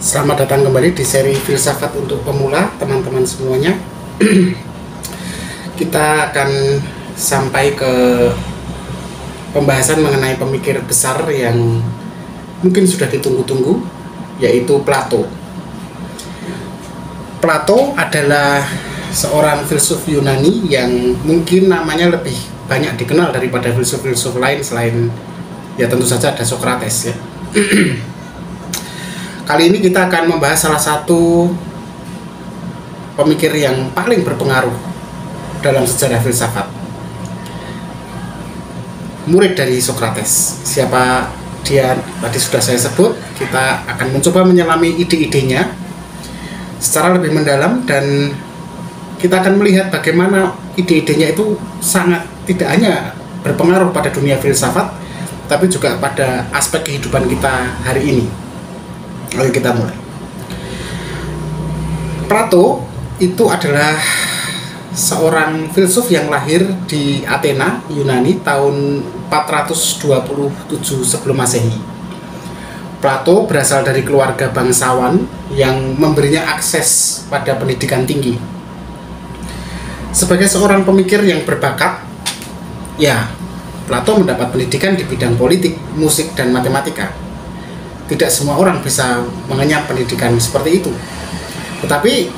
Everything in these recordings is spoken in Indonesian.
Selamat datang kembali di seri Filsafat untuk Pemula, teman-teman semuanya. Kita akan sampai ke pembahasan mengenai pemikir besar yang mungkin sudah ditunggu-tunggu, yaitu Plato. Plato adalah seorang filsuf Yunani yang mungkin namanya lebih banyak dikenal daripada filsuf-filsuf lain selain ya tentu saja ada Socrates ya. Kali ini kita akan membahas salah satu pemikir yang paling berpengaruh dalam sejarah filsafat. Murid dari Socrates. Siapa dia tadi sudah saya sebut. Kita akan mencoba menyelami ide-idenya secara lebih mendalam, dan kita akan melihat bagaimana ide-idenya itu sangat tidak hanya berpengaruh pada dunia filsafat, tapi juga pada aspek kehidupan kita hari ini. Oke, kita mulai. Plato itu adalah seorang filsuf yang lahir di Athena, Yunani tahun 427 sebelum Masehi. Plato berasal dari keluarga bangsawan yang memberinya akses pada pendidikan tinggi. Sebagai seorang pemikir yang berbakat, ya, Plato mendapat pendidikan di bidang politik, musik, dan matematika. Tidak semua orang bisa mengenyam pendidikan seperti itu. Tetapi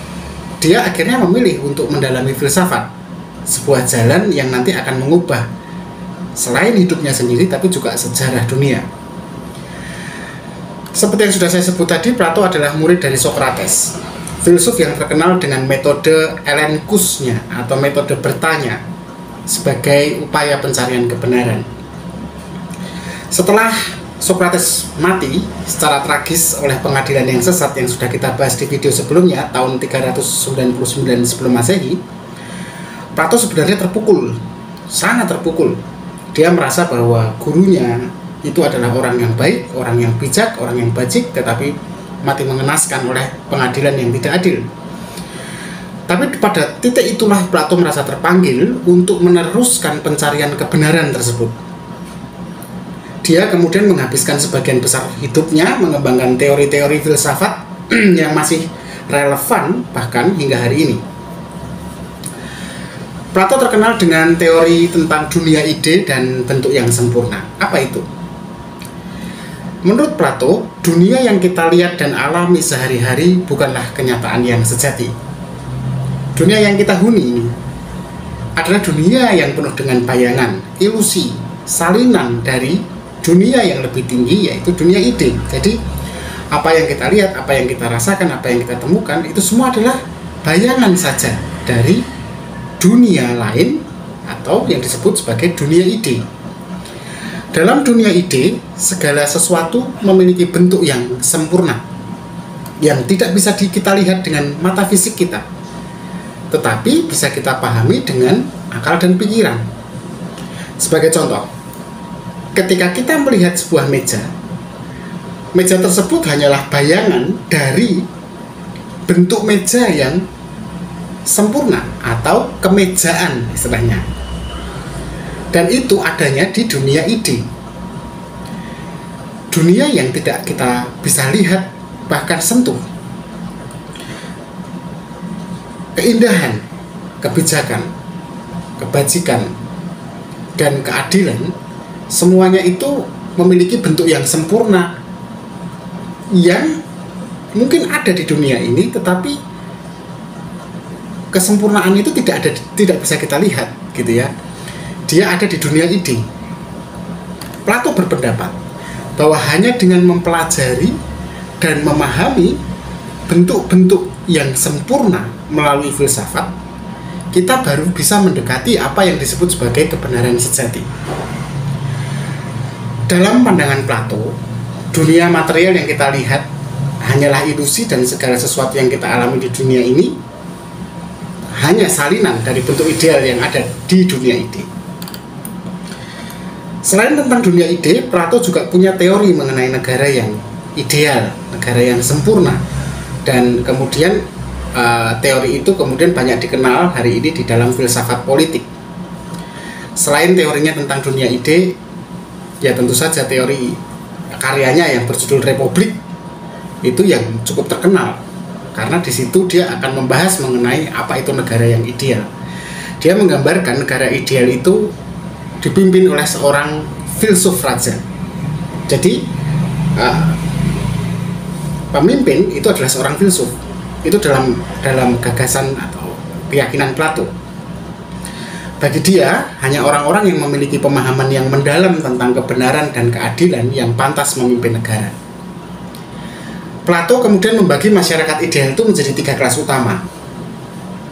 dia akhirnya memilih untuk mendalami filsafat, sebuah jalan yang nanti akan mengubah selain hidupnya sendiri tapi juga sejarah dunia. Seperti yang sudah saya sebut tadi, Plato adalah murid dari Socrates, filsuf yang terkenal dengan metode elenkusnya atau metode bertanya sebagai upaya pencarian kebenaran. Setelah Socrates mati secara tragis oleh pengadilan yang sesat yang sudah kita bahas di video sebelumnya tahun 399 sebelum Masehi, Plato sebenarnya terpukul, sangat terpukul. Dia merasa bahwa gurunya itu adalah orang yang baik, orang yang bijak, orang yang bajik, tetapi mati mengenaskan oleh pengadilan yang tidak adil. Tapi pada titik itulah Plato merasa terpanggil untuk meneruskan pencarian kebenaran tersebut. Dia kemudian menghabiskan sebagian besar hidupnya mengembangkan teori-teori filsafat yang masih relevan bahkan hingga hari ini. Plato terkenal dengan teori tentang dunia ide dan bentuk yang sempurna. Apa itu? Menurut Plato, dunia yang kita lihat dan alami sehari-hari bukanlah kenyataan yang sejati. Dunia yang kita huni ini adalah dunia yang penuh dengan bayangan, ilusi, salinan dari dunia yang lebih tinggi, yaitu dunia ide. Jadi apa yang kita lihat, apa yang kita rasakan, apa yang kita temukan, itu semua adalah bayangan saja dari dunia lain atau yang disebut sebagai dunia ide. Dalam dunia ide, segala sesuatu memiliki bentuk yang sempurna, yang tidak bisa kita lihat dengan mata fisik kita, tetapi bisa kita pahami dengan akal dan pikiran. Sebagai contoh, ketika kita melihat sebuah meja, meja tersebut hanyalah bayangan dari bentuk meja yang sempurna atau kemejaan istilahnya. Dan itu adanya di dunia ide. Dunia yang tidak kita bisa lihat bahkan sentuh. Keindahan, kebijakan, kebajikan, dan keadilan, semuanya itu memiliki bentuk yang sempurna yang mungkin ada di dunia ini, tetapi kesempurnaan itu tidak bisa kita lihat, gitu ya. Dia ada di dunia ide. Plato berpendapat bahwa hanya dengan mempelajari dan memahami bentuk-bentuk yang sempurna melalui filsafat, kita baru bisa mendekati apa yang disebut sebagai kebenaran sejati. Dalam pandangan Plato, dunia material yang kita lihat hanyalah ilusi, dan segala sesuatu yang kita alami di dunia ini hanya salinan dari bentuk ideal yang ada di dunia ide. Selain tentang dunia ide, Plato juga punya teori mengenai negara yang ideal, negara yang sempurna, dan kemudian teori itu kemudian banyak dikenal hari ini di dalam filsafat politik. Selain teorinya tentang dunia ide, ya tentu saja teori karyanya yang berjudul Republik itu yang cukup terkenal, karena di situ dia akan membahas mengenai apa itu negara yang ideal. Dia menggambarkan negara ideal itu dipimpin oleh seorang filsuf raja. Jadi pemimpin itu adalah seorang filsuf. Itu dalam gagasan atau keyakinan Plato. Bagi dia, hanya orang-orang yang memiliki pemahaman yang mendalam tentang kebenaran dan keadilan yang pantas memimpin negara. Plato kemudian membagi masyarakat ideal itu menjadi 3 kelas utama.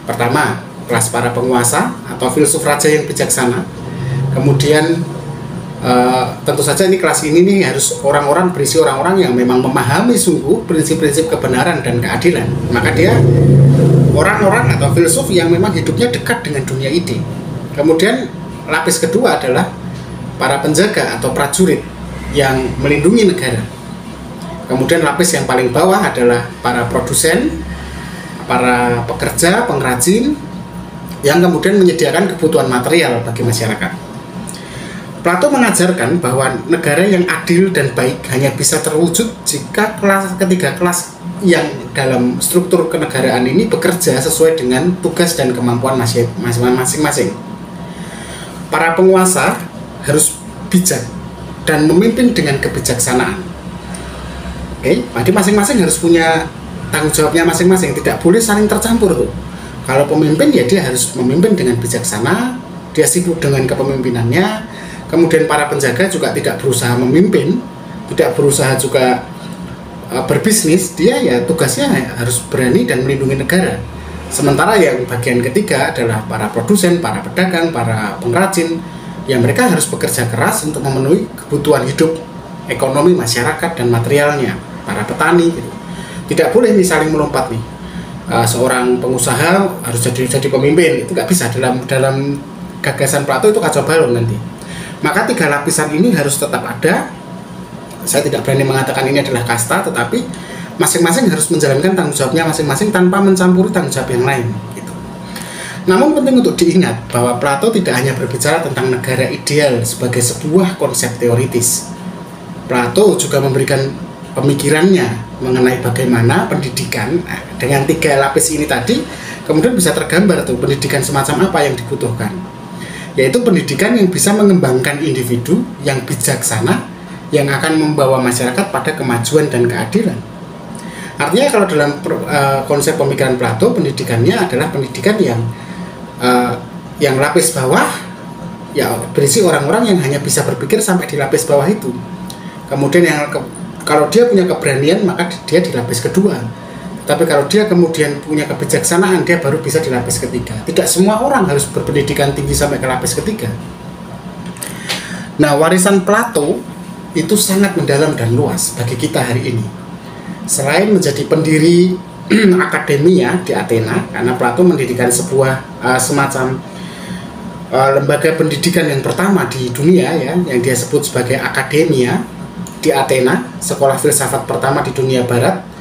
Pertama, kelas para penguasa atau filsuf raja yang bijaksana. Kemudian tentu saja ini kelas ini nih harus orang-orang berisi orang-orang yang memang memahami sungguh prinsip-prinsip kebenaran dan keadilan. Maka dia orang-orang atau filsuf yang memang hidupnya dekat dengan dunia ide. Kemudian lapis kedua adalah para penjaga atau prajurit yang melindungi negara. Kemudian lapis yang paling bawah adalah para produsen, para pekerja, pengrajin yang kemudian menyediakan kebutuhan material bagi masyarakat. Plato mengajarkan bahwa negara yang adil dan baik hanya bisa terwujud jika ketiga kelas yang dalam struktur kenegaraan ini bekerja sesuai dengan tugas dan kemampuan masing-masing. Para penguasa harus bijak dan memimpin dengan kebijaksanaan. Oke, jadi masing-masing harus punya tanggung jawabnya masing-masing, tidak boleh saling tercampur tuh. Kalau pemimpin ya dia harus memimpin dengan bijaksana, dia sibuk dengan kepemimpinannya. Kemudian para penjaga juga tidak berusaha memimpin, tidak berusaha juga berbisnis, dia ya tugasnya harus berani dan melindungi negara. Sementara yang bagian ketiga adalah para produsen, para pedagang, para pengrajin, yang mereka harus bekerja keras untuk memenuhi kebutuhan hidup ekonomi masyarakat dan materialnya, para petani gitu. Tidak boleh nih saling melompat nih. Seorang pengusaha harus jadi pemimpin, itu nggak bisa. Dalam gagasan Plato itu kacau balau nanti. Maka 3 lapisan ini harus tetap ada. Saya tidak berani mengatakan ini adalah kasta, tetapi masing-masing harus menjalankan tanggung jawabnya masing-masing tanpa mencampuri tanggung jawab yang lain gitu. Namun penting untuk diingat bahwa Plato tidak hanya berbicara tentang negara ideal sebagai sebuah konsep teoritis. Plato juga memberikan pemikirannya mengenai bagaimana pendidikan dengan 3 lapis ini tadi kemudian bisa tergambar tuh pendidikan semacam apa yang dibutuhkan, yaitu pendidikan yang bisa mengembangkan individu yang bijaksana yang akan membawa masyarakat pada kemajuan dan keadilan. Artinya kalau dalam konsep pemikiran Plato, pendidikannya adalah pendidikan yang lapis bawah ya berisi orang-orang yang hanya bisa berpikir sampai di lapis bawah itu. Kemudian kalau dia punya keberanian maka dia di lapis kedua. Tapi kalau dia kemudian punya kebijaksanaan, dia baru bisa di lapis ketiga. Tidak semua orang harus berpendidikan tinggi sampai ke lapis ketiga. Nah, warisan Plato itu sangat mendalam dan luas bagi kita hari ini. Selain menjadi pendiri akademia di Athena, karena Plato mendirikan sebuah semacam lembaga pendidikan yang pertama di dunia ya, yang dia sebut sebagai akademia di Athena, sekolah filsafat pertama di dunia barat.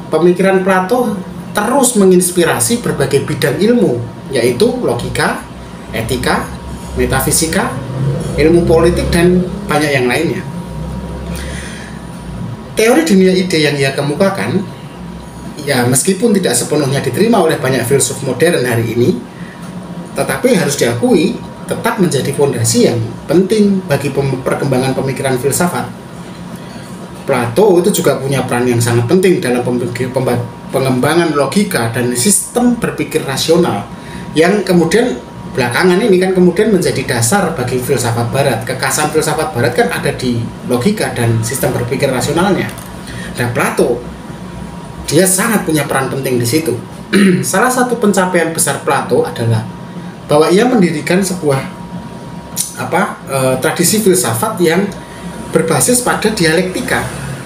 Pemikiran Plato terus menginspirasi berbagai bidang ilmu, yaitu logika, etika, metafisika, ilmu politik, dan banyak yang lainnya. Teori dunia ide yang ia kemukakan, ya meskipun tidak sepenuhnya diterima oleh banyak filsuf modern hari ini, tetapi harus diakui tetap menjadi fondasi yang penting bagi perkembangan pemikiran filsafat. Plato itu juga punya peran yang sangat penting dalam pengembangan logika dan sistem berpikir rasional yang kemudian belakangan ini kan kemudian menjadi dasar bagi filsafat barat. Kekasan filsafat barat kan ada di logika dan sistem berpikir rasionalnya. Dan Plato dia sangat punya peran penting di situ. Salah satu pencapaian besar Plato adalah bahwa ia mendirikan sebuah tradisi filsafat yang berbasis pada dialektika.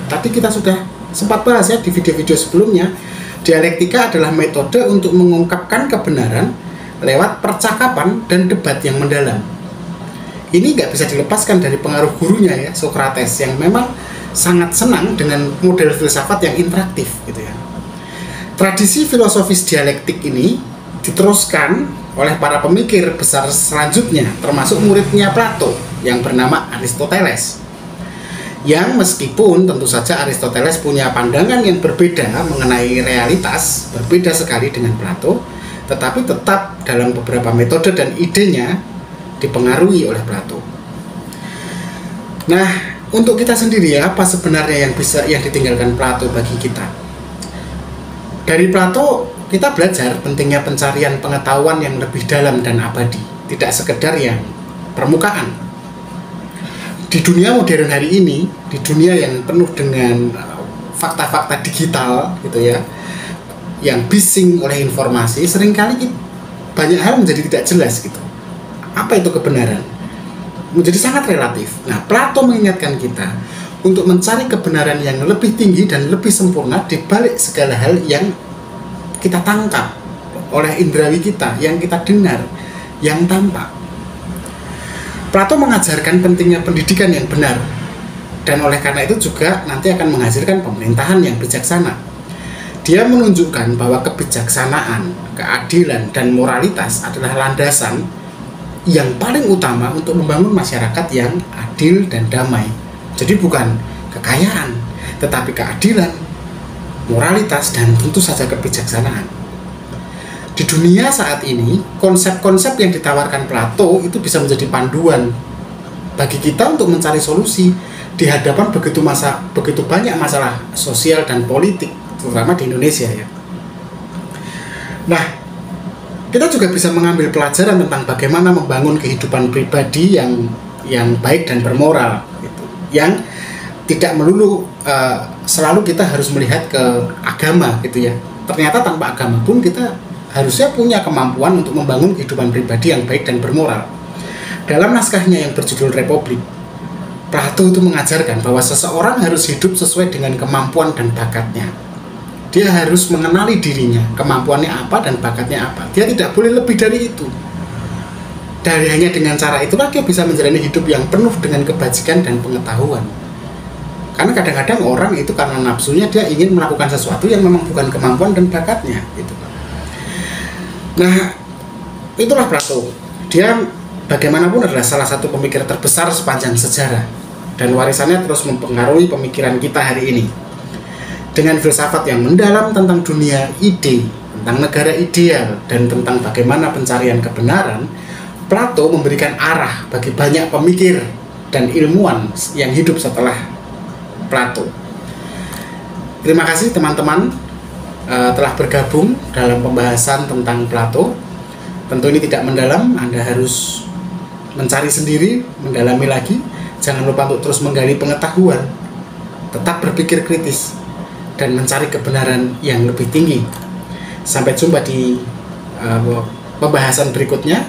Tadi kita sudah sempat bahas ya di video-video sebelumnya. Dialektika adalah metode untuk mengungkapkan kebenaran lewat percakapan dan debat yang mendalam. Ini nggak bisa dilepaskan dari pengaruh gurunya ya, Socrates, yang memang sangat senang dengan model filsafat yang interaktif gitu ya. Tradisi filosofis dialektik ini diteruskan oleh para pemikir besar selanjutnya, termasuk muridnya Plato yang bernama Aristoteles. Yang meskipun tentu saja Aristoteles punya pandangan yang berbeda mengenai realitas, berbeda sekali dengan Plato, tetapi tetap dalam beberapa metode dan idenya dipengaruhi oleh Plato. Nah, untuk kita sendiri, apa sebenarnya yang ditinggalkan Plato bagi kita? Dari Plato kita belajar pentingnya pencarian pengetahuan yang lebih dalam dan abadi, tidak sekedar yang permukaan. Di dunia modern hari ini, di dunia yang penuh dengan fakta-fakta digital gitu ya, yang bising oleh informasi, seringkali banyak hal menjadi tidak jelas gitu. Apa itu kebenaran? Menjadi sangat relatif. Nah, Plato mengingatkan kita untuk mencari kebenaran yang lebih tinggi dan lebih sempurna di balik segala hal yang kita tangkap oleh indrawi kita, yang kita dengar, yang tampak. Plato mengajarkan pentingnya pendidikan yang benar, dan oleh karena itu juga nanti akan menghasilkan pemerintahan yang bijaksana. Dia menunjukkan bahwa kebijaksanaan, keadilan, dan moralitas adalah landasan yang paling utama untuk membangun masyarakat yang adil dan damai. Jadi bukan kekayaan, tetapi keadilan, moralitas, dan tentu saja kebijaksanaan. Di dunia saat ini, konsep-konsep yang ditawarkan Plato itu bisa menjadi panduan bagi kita untuk mencari solusi di hadapan begitu banyak masalah sosial dan politik, terutama di Indonesia ya. Nah, kita juga bisa mengambil pelajaran tentang bagaimana membangun kehidupan pribadi yang baik dan bermoral, gitu. Yang tidak melulu selalu kita harus melihat ke agama, gitu ya. Ternyata tanpa agama pun kita harusnya punya kemampuan untuk membangun kehidupan pribadi yang baik dan bermoral. Dalam naskahnya yang berjudul Republik, Plato itu mengajarkan bahwa seseorang harus hidup sesuai dengan kemampuan dan bakatnya. Dia harus mengenali dirinya, kemampuannya apa dan bakatnya apa. Dia tidak boleh lebih dari itu. Hanya dengan cara itulah dia bisa menjalani hidup yang penuh dengan kebajikan dan pengetahuan. Karena kadang-kadang orang itu karena nafsunya dia ingin melakukan sesuatu yang memang bukan kemampuan dan bakatnya, gitu. Nah, itulah Plato. Dia bagaimanapun adalah salah satu pemikir terbesar sepanjang sejarah, dan warisannya terus mempengaruhi pemikiran kita hari ini. Dengan filsafat yang mendalam tentang dunia ide, tentang negara ideal, dan tentang bagaimana pencarian kebenaran, Plato memberikan arah bagi banyak pemikir dan ilmuwan yang hidup setelah Plato. Terima kasih teman-teman telah bergabung dalam pembahasan tentang Plato. Tentu ini tidak mendalam, Anda harus mencari sendiri, mendalami lagi. Jangan lupa untuk terus menggali pengetahuan, tetap berpikir kritis, dan mencari kebenaran yang lebih tinggi. Sampai jumpa di pembahasan berikutnya,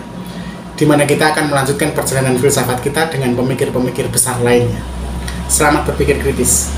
di mana kita akan melanjutkan perjalanan filsafat kita dengan pemikir-pemikir besar lainnya. Selamat berpikir kritis.